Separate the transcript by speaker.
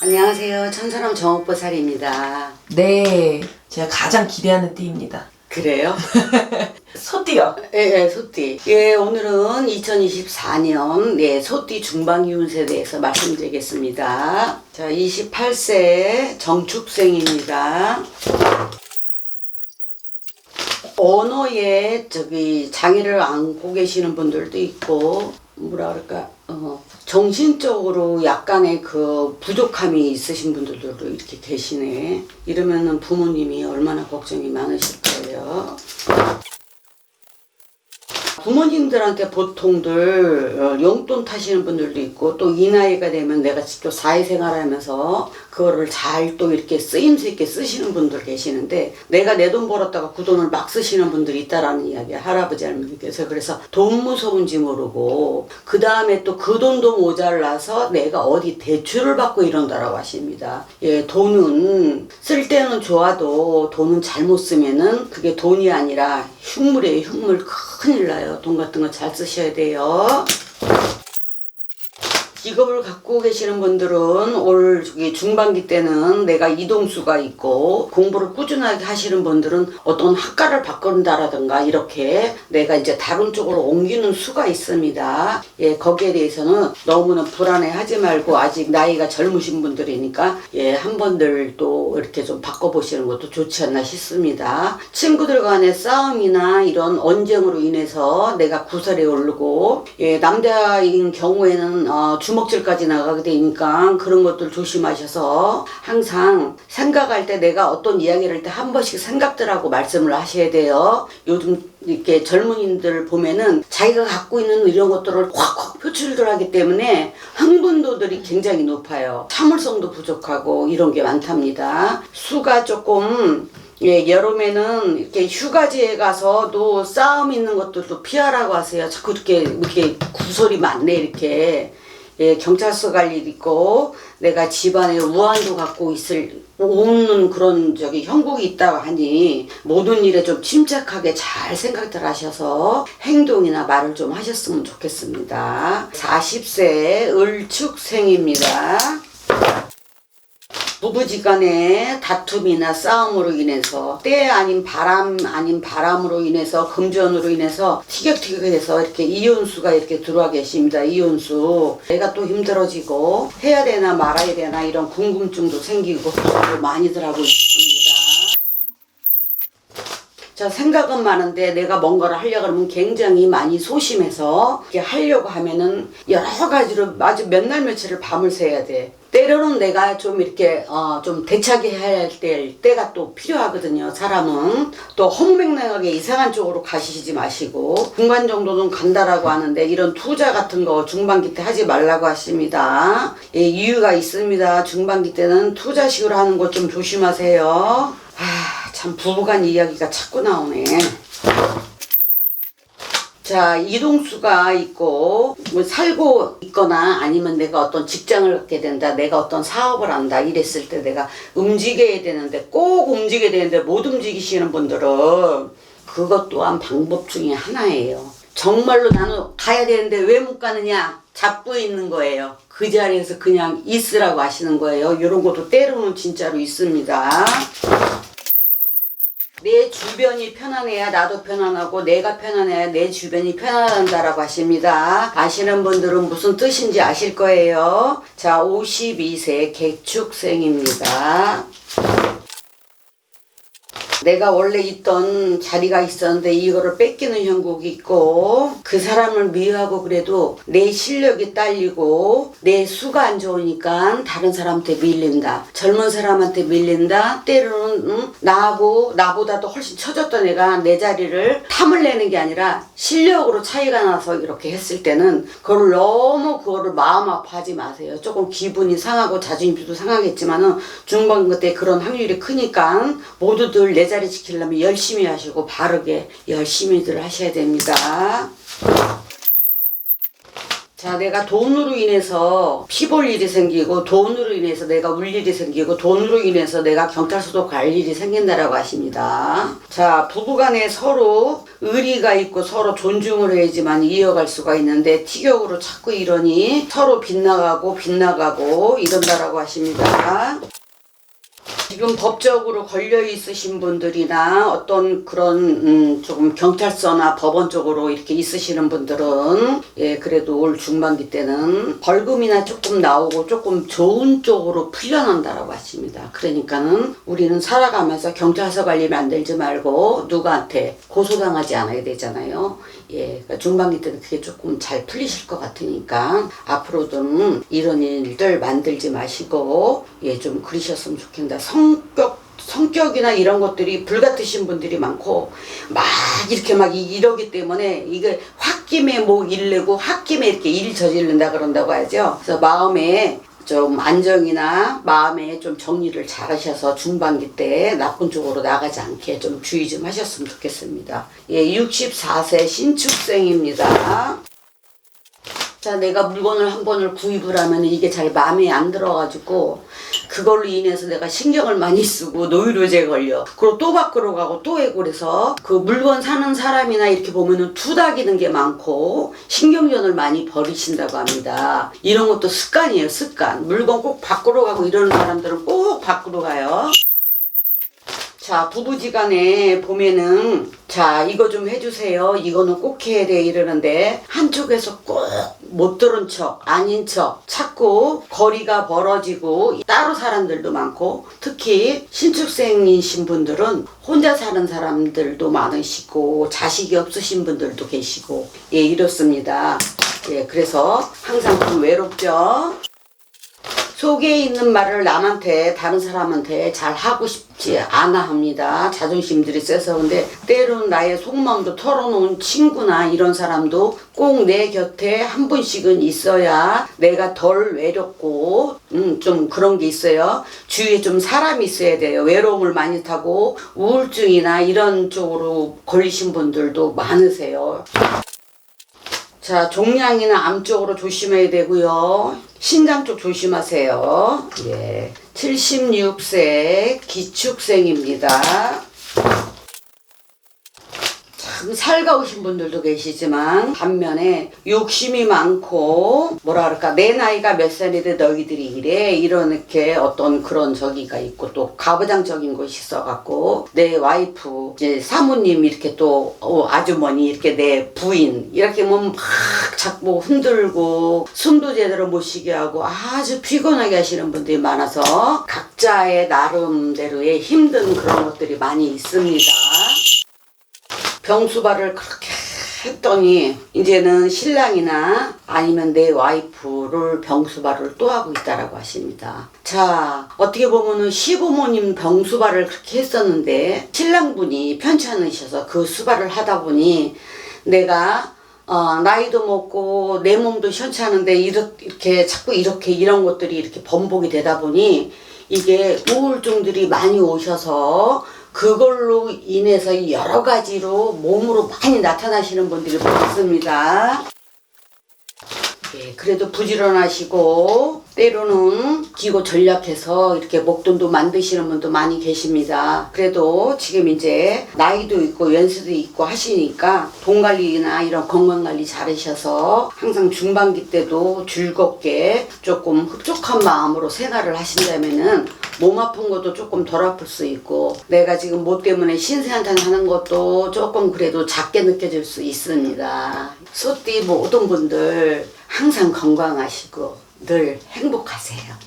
Speaker 1: 안녕하세요. 천사람 정옥보살입니다.
Speaker 2: 네, 제가 가장 기대하는 띠입니다.
Speaker 1: 그래요?
Speaker 2: 소띠요.
Speaker 1: 예, 소띠. 예, 오늘은 2024년 소띠 중반기 운세에 대해서 말씀드리겠습니다. 자, 28세 정축생입니다. 언어에 장애를 안고 계시는 분들도 있고, 뭐라 그럴까, 정신적으로 약간의 그 부족함이 있으신 분들도 이렇게 계시네. 이러면은 부모님이 얼마나 걱정이 많으실 거예요. 부모님들한테 보통들 용돈 타시는 분들도 있고, 또 이 나이가 되면 내가 직접 사회생활 하면서 그거를 잘 또 이렇게 쓰임새 있게 쓰시는 분들 계시는데, 내가 내 돈 벌었다가 그 돈을 막 쓰시는 분들이 있다라는 이야기야, 할아버지 할머니께서. 그래서 돈 무서운지 모르고 그 다음에 또 그 돈도 모자라서 내가 어디 대출을 받고 이런다라고 하십니다. 예, 돈은 쓸 때는 좋아도 돈은 잘못 쓰면은 그게 돈이 아니라 흉물이에요. 흉물. 큰일 나요. 돈 같은 거 잘 쓰셔야 돼요. 직업을 갖고 계시는 분들은 올 중반기 때는 내가 이동수가 있고, 공부를 꾸준하게 하시는 분들은 어떤 학과를 바꾼다라든가 이렇게 내가 이제 다른 쪽으로 옮기는 수가 있습니다. 예, 거기에 대해서는 너무나 불안해하지 말고, 아직 나이가 젊으신 분들이니까 한 번들 또 이렇게 좀 바꿔보시는 것도 좋지 않나 싶습니다. 친구들 간의 싸움이나 이런 언쟁으로 인해서 내가 구설에 오르고, 남자인 경우에는 주먹질까지 나가게 되니까 그런 것들 조심하셔서 항상 생각할 때, 내가 어떤 이야기를 할 때 한 번씩 생각들하고 말씀을 하셔야 돼요. 요즘 이렇게 젊은이들 보면은 자기가 갖고 있는 이런 것들을 확확 표출들 하기 때문에 흥분도들이 굉장히 높아요. 참을성도 부족하고 이런 게 많답니다. 수가 조금 여름에는 이렇게 휴가지에 가서도 싸움 있는 것들도 피하라고 하세요. 자꾸 이렇게 구설이 많네, 이렇게. 경찰서 갈 일 있고, 내가 집안에 우환도 갖고 없는 그런 형국이 있다고 하니, 모든 일에 좀 침착하게 잘 생각들 하셔서 행동이나 말을 좀 하셨으면 좋겠습니다. 40세 을축생입니다. 부부지간에 다툼이나 싸움으로 인해서, 때 아닌 바람으로 인해서, 금전으로 인해서 티격태격해서 이렇게 이혼수가 이렇게 들어와 계십니다. 이혼수. 내가 또 힘들어지고 해야 되나 말아야 되나 이런 궁금증도 생기고 많이들 하고 있습니다. 자, 생각은 많은데 내가 뭔가를 하려고 하면 굉장히 많이 소심해서 이렇게 하려고 하면은 여러 가지로 아주 몇 날 며칠을 밤을 새야 돼. 때로는 내가 좀 이렇게 좀 대차게 해야 될 때가 또 필요하거든요. 사람은 또 험맹랑하게 이상한 쪽으로 가시지 마시고 중간 정도는 간다라고 하는데, 이런 투자 같은 거 중반기 때 하지 말라고 하십니다. 이유가 있습니다. 중반기 때는 투자식으로 하는 거 좀 조심하세요. 참 부부간 이야기가 자꾸 나오네. 자, 이동수가 있고, 살고 있거나 아니면 내가 어떤 직장을 갖게 된다, 내가 어떤 사업을 한다 이랬을 때 내가 움직여야 되는데, 꼭 움직여야 되는데 못 움직이시는 분들은 그것 또한 방법 중에 하나예요. 정말로 나는 가야 되는데 왜 못 가느냐, 잡고 있는 거예요. 그 자리에서 그냥 있으라고 하시는 거예요. 이런 것도 때로는 진짜로 있습니다. 내 주변이 편안해야 나도 편안하고, 내가 편안해야 내 주변이 편안하다라고 하십니다. 아시는 분들은 무슨 뜻인지 아실 거예요. 자, 52세 개축생입니다. 내가 원래 있던 자리가 있었는데 이거를 뺏기는 형국이 있고, 그 사람을 미워하고 그래도 내 실력이 딸리고 내 수가 안 좋으니까 다른 사람한테 밀린다, 젊은 사람한테 밀린다, 때로는 나보다도 훨씬 처졌던 애가 내 자리를 탐을 내는 게 아니라 실력으로 차이가 나서 이렇게 했을 때는 그거를 마음 아파하지 마세요. 조금 기분이 상하고 자존심도 상하겠지만은 중반기 때 그런 확률이 크니까 모두들 내 자리 지키려면 열심히 하시고 바르게 열심히들 하셔야 됩니다. 자, 내가 돈으로 인해서 피 볼 일이 생기고, 돈으로 인해서 내가 울 일이 생기고, 돈으로 인해서 내가 경찰서도 갈 일이 생긴다라고 하십니다. 자, 부부간에 서로 의리가 있고 서로 존중을 해야지만 이어갈 수가 있는데, 티격으로 자꾸 이러니 서로 빗나가고 이런다라고 하십니다. 지금 법적으로 걸려 있으신 분들이나 어떤 그런 조금 경찰서나 법원 쪽으로 이렇게 있으시는 분들은 그래도 올 중반기 때는 벌금이나 조금 나오고 조금 좋은 쪽으로 풀려난다라고 하십니다. 그러니까는 우리는 살아가면서 경찰서 관리 만들지 말고 누구한테 고소당하지 않아야 되잖아요. 그러니까 중반기 때는 그게 조금 잘 풀리실 것 같으니까 앞으로는 이런 일들 만들지 마시고 좀 그러셨으면 좋겠다. 성격이나 이런 것들이 불같으신 분들이 많고 막 이렇게 막 이러기 때문에 이게 홧김에 뭐 일내고 홧김에 이렇게 일 저지른다 그런다고 하죠. 그래서 마음에 좀 안정이나 마음에 좀 정리를 잘 하셔서 중반기 때 나쁜 쪽으로 나가지 않게 좀 주의 좀 하셨으면 좋겠습니다. 64세 신축생입니다. 자, 내가 물건을 한 번을 구입을 하면 이게 잘 마음에 안 들어가지고 그걸로 인해서 내가 신경을 많이 쓰고 노이로제 걸려. 그리고 또 밖으로 가고 또 해고 그래서 그 물건 사는 사람이나 이렇게 보면은 투닥이는 게 많고 신경전을 많이 벌이신다고 합니다. 이런 것도 습관이에요, 습관. 물건 꼭 밖으로 가고 이러는 사람들은 꼭 밖으로 가요. 자, 부부지간에 보면은 자, 이거 좀 해주세요, 이거는 꼭 해야 돼 이러는데 한쪽에서 꼭 못 들은 척 아닌 척 자꾸 거리가 벌어지고 따로 사람들도 많고, 특히 신축생이신 분들은 혼자 사는 사람들도 많으시고 자식이 없으신 분들도 계시고 이렇습니다. 그래서 항상 좀 외롭죠. 속에 있는 말을 남한테 다른 사람한테 잘 하고 싶지 않아 합니다. 자존심들이 세서. 근데 때로는 나의 속마음도 털어놓은 친구나 이런 사람도 꼭 내 곁에 한 분씩은 있어야 내가 덜 외롭고 좀 그런 게 있어요. 주위에 좀 사람이 있어야 돼요. 외로움을 많이 타고 우울증이나 이런 쪽으로 걸리신 분들도 많으세요. 자, 종양이나 암 쪽으로 조심해야 되고요. 신장 쪽 조심하세요. 76세 기축생입니다. 참 살가우신 분들도 계시지만 반면에 욕심이 많고 뭐라 그럴까, 내 나이가 몇 살인데 너희들이 이래 이렇게 어떤 그런 저기가 있고, 또 가부장적인 것이 있어갖고 내 와이프 이제 사모님 이렇게 또 아주머니 이렇게 내 부인 이렇게 보면 막 자꾸 흔들고 숨도 제대로 못 쉬게 하고 아주 피곤하게 하시는 분들이 많아서 각자의 나름대로의 힘든 그런 것들이 많이 있습니다. 병수발을 그렇게 했더니 이제는 신랑이나 아니면 내 와이프를 병수발을 또 하고 있다라고 하십니다. 자, 어떻게 보면은 시부모님 병수발을 그렇게 했었는데 신랑분이 편찮으셔서 그 수발을 하다 보니 내가 나이도 먹고 내 몸도 현찮은데 이렇게 자꾸 이런 것들이 이렇게 번복이 되다 보니 이게 우울증들이 많이 오셔서 그걸로 인해서 여러 가지로 몸으로 많이 나타나시는 분들이 많습니다. 그래도 부지런하시고 때로는 기고 전략해서 이렇게 목돈도 만드시는 분도 많이 계십니다. 그래도 지금 이제 나이도 있고 연세도 있고 하시니까 돈 관리나 이런 건강 관리 잘하셔서 항상 중반기 때도 즐겁게 조금 흡족한 마음으로 생활을 하신다면은 몸 아픈 것도 조금 덜 아플 수 있고, 내가 지금 뭐 때문에 신세한탄 하는 것도 조금 그래도 작게 느껴질 수 있습니다. 소띠 모든 분들 항상 건강하시고 늘 행복하세요.